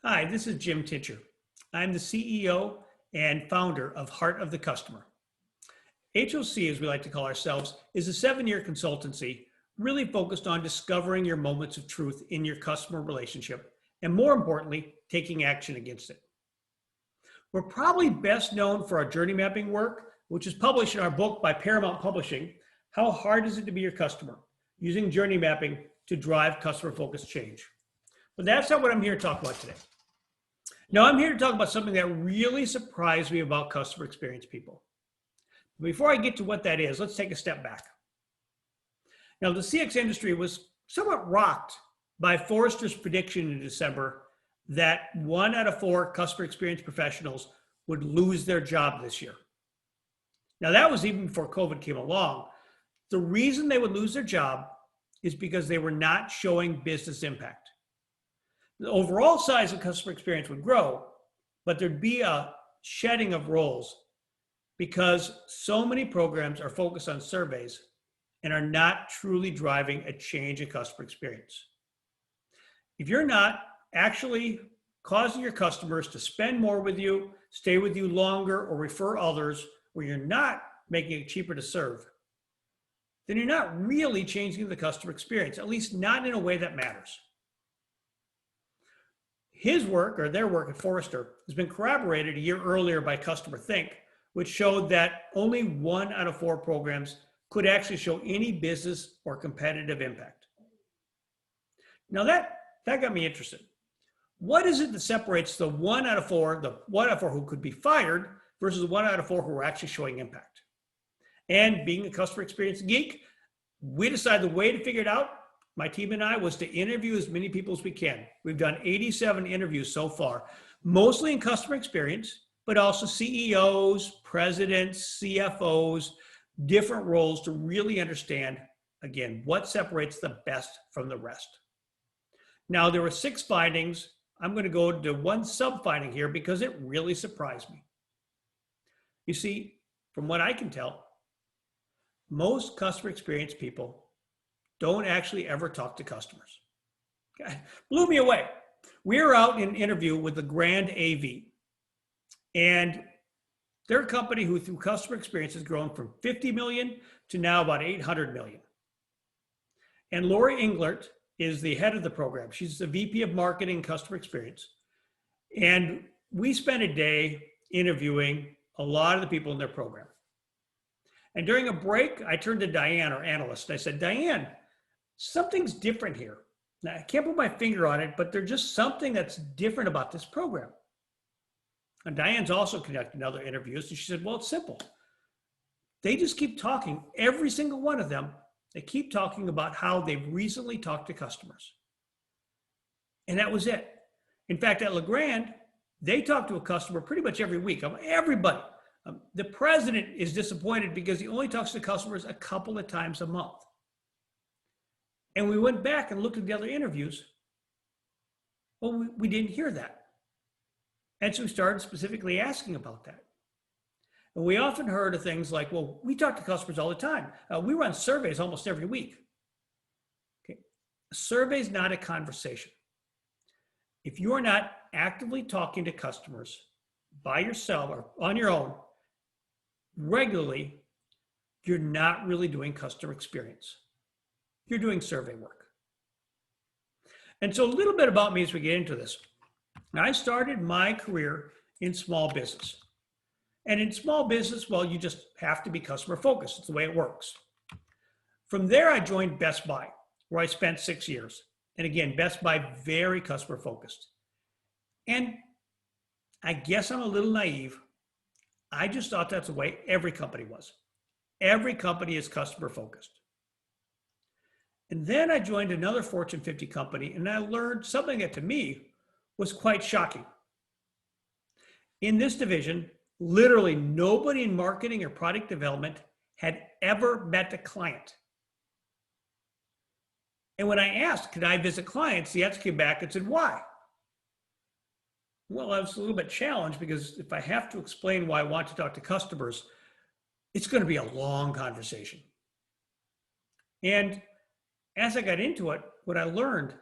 Hi, this is Jim Tincher. I'm the CEO and founder of Heart of the Customer. HOC, as we like to call ourselves, is a 7-year consultancy really focused on discovering your moments of truth in your customer relationship and, more importantly, taking action against it. We're probably best known for our journey mapping work, which is published in our book by Paramount Publishing, How Hard Is It to Be Your Customer? Using journey mapping to drive customer-focused change. But that's not what I'm here to talk about today. Now, I'm here to talk about something that really surprised me about customer experience people. Before I get to what that is, let's take a step back. Now, the CX industry was somewhat rocked by Forrester's prediction in December that 1 out of 4 customer experience professionals would lose their job this year. Now, that was even before COVID came along. The reason they would lose their job is because they were not showing business impact. The overall size of customer experience would grow, but there'd be a shedding of roles because so many programs are focused on surveys and are not truly driving a change in customer experience. If you're not actually causing your customers to spend more with you, stay with you longer, or refer others, or you're not making it cheaper to serve, then you're not really changing the customer experience, at least not in a way that matters. His work, or their work at Forrester, has been corroborated a year earlier by Customer Think, which showed that only 1 out of 4 programs could actually show any business or competitive impact. Now that got me interested. What is it that separates the 1 out of 4, the 1 out of 4 who could be fired versus the 1 out of 4 who are actually showing impact? And being a customer experience geek, we decided the way to figure it out, my team and I, was to interview as many people as we can. We've done 87 interviews so far, mostly in customer experience, but also CEOs, presidents, CFOs, different roles to really understand, again, what separates the best from the rest. Now, there were 6 findings. I'm going to go to one sub-finding here because it really surprised me. You see, from what I can tell, most customer experience people don't actually ever talk to customers. Okay. Blew me away. We were out in an interview with the Grand AV, and they're a company who, through customer experience, has grown from 50 million to now about 800 million. And Lori Englert is the head of the program. She's the VP of Marketing and Customer Experience. And we spent a day interviewing a lot of the people in their program. And during a break, I turned to Diane, our analyst, and I said, Diane, something's different here. Now, I can't put my finger on it, but there's just something that's different about this program. And Diane's also conducting other interviews, and she said, well, it's simple. They just keep talking, every single one of them, they keep talking about how they've recently talked to customers. And that was it. In fact, at LeGrand, they talk to a customer pretty much every week. Everybody. The president is disappointed because he only talks to customers a couple of times a month. And we went back and looked at the other interviews. Well, we didn't hear that. And so we started specifically asking about that. And we often heard of things like, well, we talk to customers all the time. We run surveys almost every week. Okay. A survey is not a conversation. If you are not actively talking to customers by yourself or on your own regularly, you're not really doing customer experience. You're doing survey work. And so a little bit about me as we get into this. Now, I started my career in small business. And in small business, well, you just have to be customer focused. It's the way it works. From there, I joined Best Buy, where I spent 6 years. And again, Best Buy, very customer focused. And I guess I'm a little naive. I just thought that's the way every company was. Every company is customer focused. And then I joined another Fortune 50 company, and I learned something that to me was quite shocking. In this division, literally nobody in marketing or product development had ever met a client. And when I asked, could I visit clients, the answer came back and said, why? Well, I was a little bit challenged because if I have to explain why I want to talk to customers, it's going to be a long conversation. And as I got into it, what I learned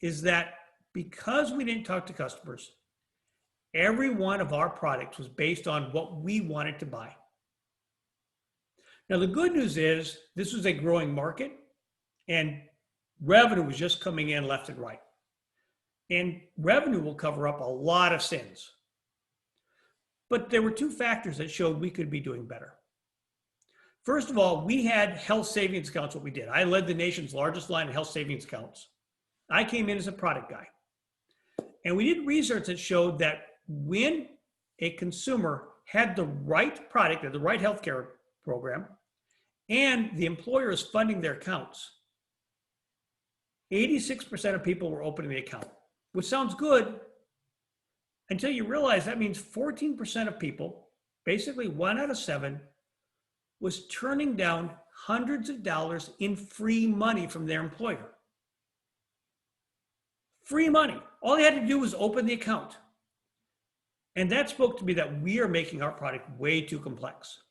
is that because we didn't talk to customers, every one of our products was based on what we wanted to buy. Now, the good news is this was a growing market and revenue was just coming in left and right. And revenue will cover up a lot of sins. But there were two factors that showed we could be doing better. First of all, we had health savings accounts, what we did. I led the nation's largest line of health savings accounts. I came in as a product guy. And we did research that showed that when a consumer had the right product or the right healthcare program, and the employer is funding their accounts, 86% of people were opening the account, which sounds good until you realize that means 14% of people, basically 1 out of 7, was turning down hundreds of dollars in free money from their employer. Free money. All they had to do was open the account. And that spoke to me that we are making our product way too complex.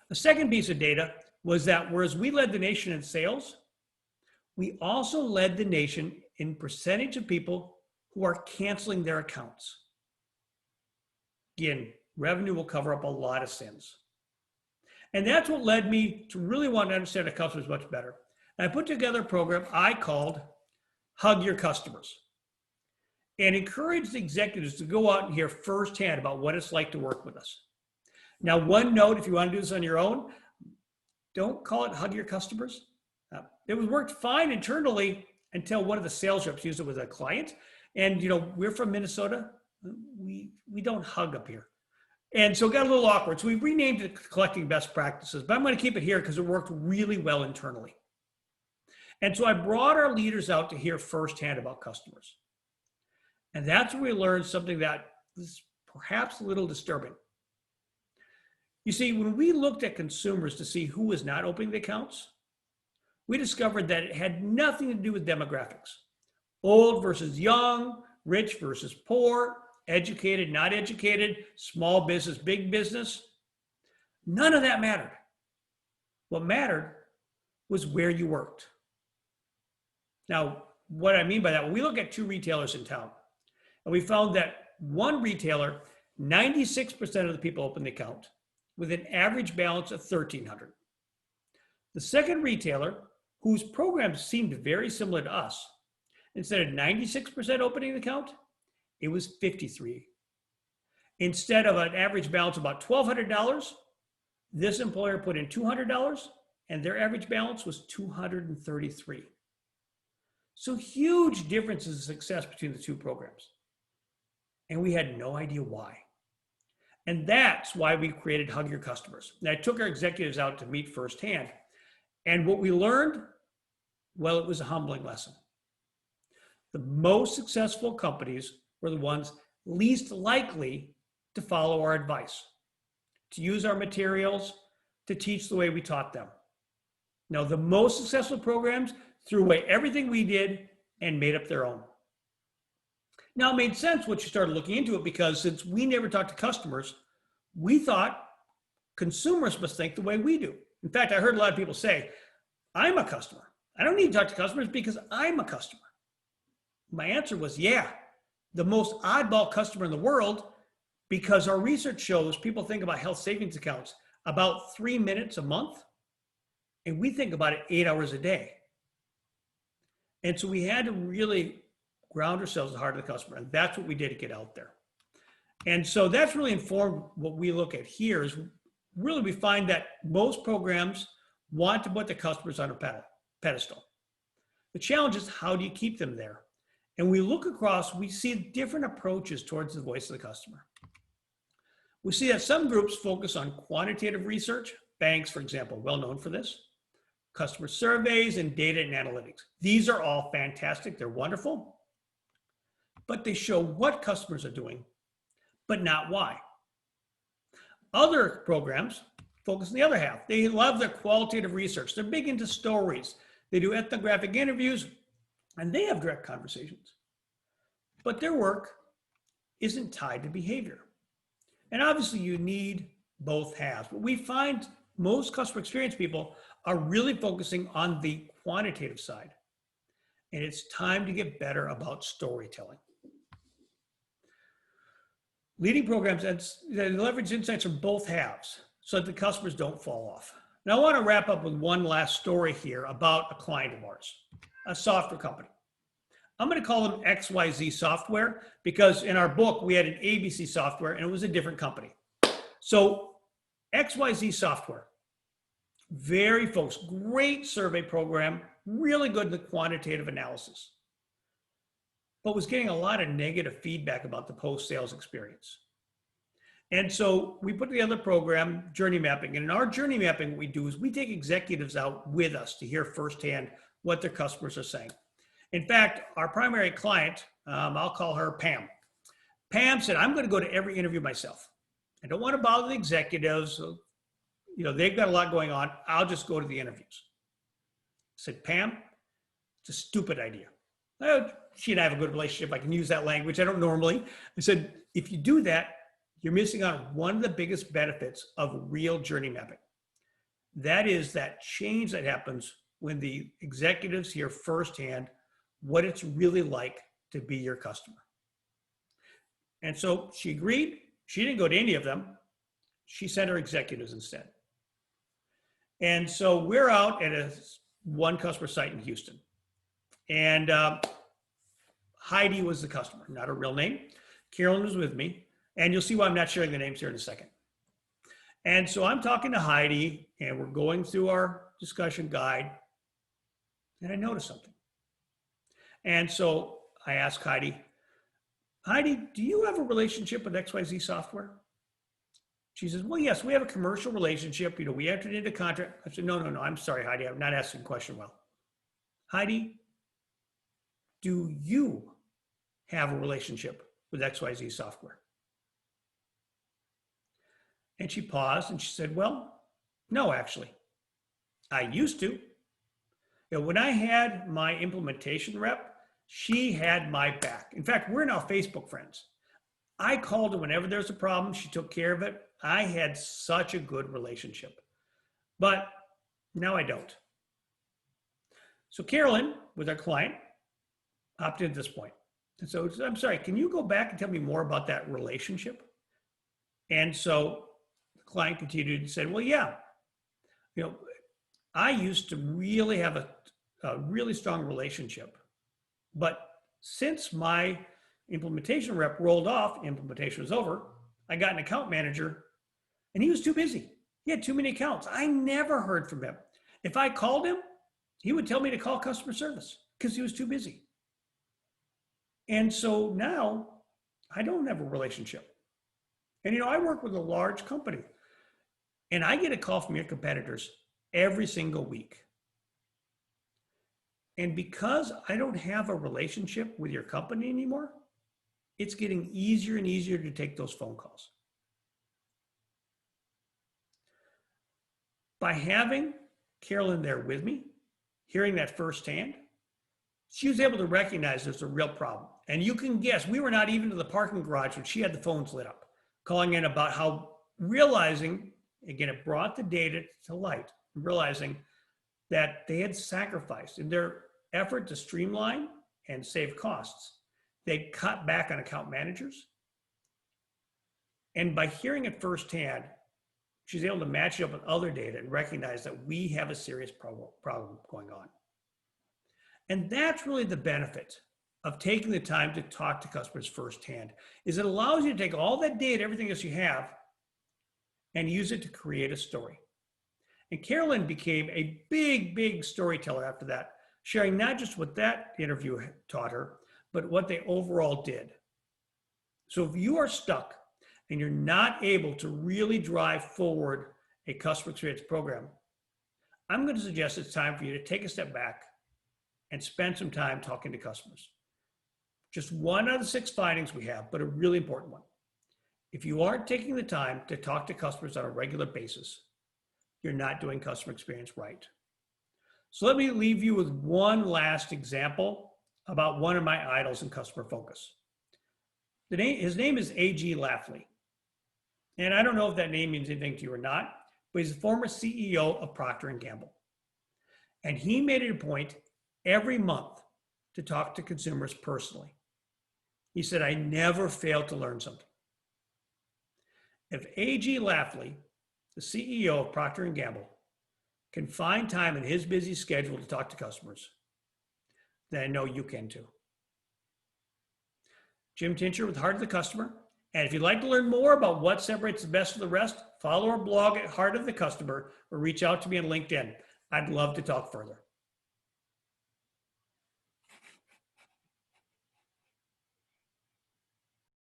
A second piece of data was that whereas we led the nation in sales, we also led the nation in percentage of people who are canceling their accounts. Again, revenue will cover up a lot of sins. And that's what led me to really want to understand the customers much better. And I put together a program I called Hug Your Customers and encouraged executives to go out and hear firsthand about what it's like to work with us. Now, one note, if you want to do this on your own, don't call it Hug Your Customers. It worked fine internally until one of the sales reps used it with a client. And, we're from Minnesota. We don't hug up here. And so it got a little awkward. So we renamed it Collecting Best Practices, but I'm going to keep it here because it worked really well internally. And so I brought our leaders out to hear firsthand about customers. And that's where we learned something that was perhaps a little disturbing. You see, when we looked at consumers to see who was not opening the accounts, we discovered that it had nothing to do with demographics. Old versus young, rich versus poor, educated, not educated, small business, big business. None of that mattered. What mattered was where you worked. Now, what I mean by that, when we look at 2 retailers in town, and we found that one retailer, 96% of the people opened the account with an average balance of $1,300. The second retailer, whose programs seemed very similar to us, instead of 96% opening the account, it was 53. Instead of an average balance of about $1,200, this employer put in $200 and their average balance was $233. So huge differences in success between the 2 programs. And we had no idea why. And that's why we created Hug Your Customers. And I took our executives out to meet firsthand. And what we learned, well, it was a humbling lesson. The most successful companies were the ones least likely to follow our advice, to use our materials, to teach the way we taught them. Now, the most successful programs threw away everything we did and made up their own. Now, it made sense once you started looking into it because since we never talked to customers, we thought consumers must think the way we do. In fact, I heard a lot of people say, I'm a customer. I don't need to talk to customers because I'm a customer. My answer was, yeah, the most oddball customer in the world, because our research shows people think about health savings accounts about 3 minutes a month, and we think about it 8 hours a day. And so we had to really ground ourselves at the heart of the customer, and that's what we did to get out there. And so that's really informed what we look at here is really we find that most programs want to put the customers on a pedestal. The challenge is how do you keep them there? And we look across, we see different approaches towards the voice of the customer. We see that some groups focus on quantitative research, banks, for example, well known for this, customer surveys and data and analytics. These are all fantastic, they're wonderful, but they show what customers are doing, but not why. Other programs focus on the other half. They love their qualitative research. They're big into stories. They do ethnographic interviews, and they have direct conversations. But their work isn't tied to behavior. And obviously you need both halves. But we find most customer experience people are really focusing on the quantitative side. and it's time to get better about storytelling. Leading programs that leverage insights from both halves so that the customers don't fall off. Now, I want to wrap up with one last story here about a client of ours, a software company. I'm going to call them XYZ Software because in our book, we had an ABC Software and it was a different company. So XYZ Software, very focused, great survey program, really good in the quantitative analysis, but was getting a lot of negative feedback about the post-sales experience. And so we put together a program, journey mapping. And in our journey mapping, what we do is we take executives out with us to hear firsthand what their customers are saying. In fact, our primary client, I'll call her Pam. Pam said, I'm going to go to every interview myself. I don't want to bother the executives. They've got a lot going on. I'll just go to the interviews. I said, Pam, it's a stupid idea. She and I have a good relationship. I can use that language. I don't normally. I said, if you do that, you're missing out on one of the biggest benefits of real journey mapping. That is that change that happens when the executives hear firsthand what it's really like to be your customer. And so she agreed. She didn't go to any of them. She sent her executives instead. And so we're out at one customer site in Houston. And Heidi was the customer, not her real name. Carolyn was with me. And you'll see why I'm not sharing the names here in a second. And so I'm talking to Heidi, and we're going through our discussion guide. And I noticed something. And so I asked Heidi, do you have a relationship with XYZ Software? She says, well, yes, we have a commercial relationship. We entered into contract. I said, no, I'm sorry, Heidi. I'm not asking the question well. Heidi, do you have a relationship with XYZ Software? And she paused and she said, well, no, actually. I used to. When I had my implementation rep, she had my back. In fact, we're now Facebook friends. I called her whenever there's a problem. She took care of it. I had such a good relationship. But now I don't. So Carolyn, with our client, opted at this point. And so I'm sorry, can you go back and tell me more about that relationship? And so the client continued and said, well, yeah, I used to really have a really strong relationship. But since my implementation rep rolled off, implementation was over, I got an account manager and he was too busy. He had too many accounts. I never heard from him. If I called him, he would tell me to call customer service because he was too busy. And so now I don't have a relationship. And I work with a large company and I get a call from your competitors every single week. And because I don't have a relationship with your company anymore, it's getting easier and easier to take those phone calls. By having Carolyn there with me, hearing that firsthand, she was able to recognize there's a real problem. And you can guess, we were not even to the parking garage when she had the phones lit up, calling in about how realizing, again, it brought the data to light, realizing that they had sacrificed in their effort to streamline and save costs. They cut back on account managers. And by hearing it firsthand, she's able to match it up with other data and recognize that we have a serious problem going on. And that's really the benefit of taking the time to talk to customers firsthand, is it allows you to take all that data, everything else you have, and use it to create a story. And Carolyn became a big storyteller after that, sharing not just what that interview taught her, but what they overall did. So if you are stuck and you're not able to really drive forward a customer experience program, I'm going to suggest it's time for you to take a step back and spend some time talking to customers. Just one out of 6 findings we have, but a really important one. If you aren't taking the time to talk to customers on a regular basis, you're not doing customer experience right. So let me leave you with one last example about one of my idols in customer focus. His name is A.G. Lafley. And I don't know if that name means anything to you or not, but he's the former CEO of Procter & Gamble. And he made it a point every month to talk to consumers personally. He said, I never fail to learn something. If A.G. Lafley, the CEO of Procter & Gamble, can find time in his busy schedule to talk to customers, then I know you can too. Jim Tincher with Heart of the Customer. And if you'd like to learn more about what separates the best from the rest, follow our blog at Heart of the Customer or reach out to me on LinkedIn. I'd love to talk further.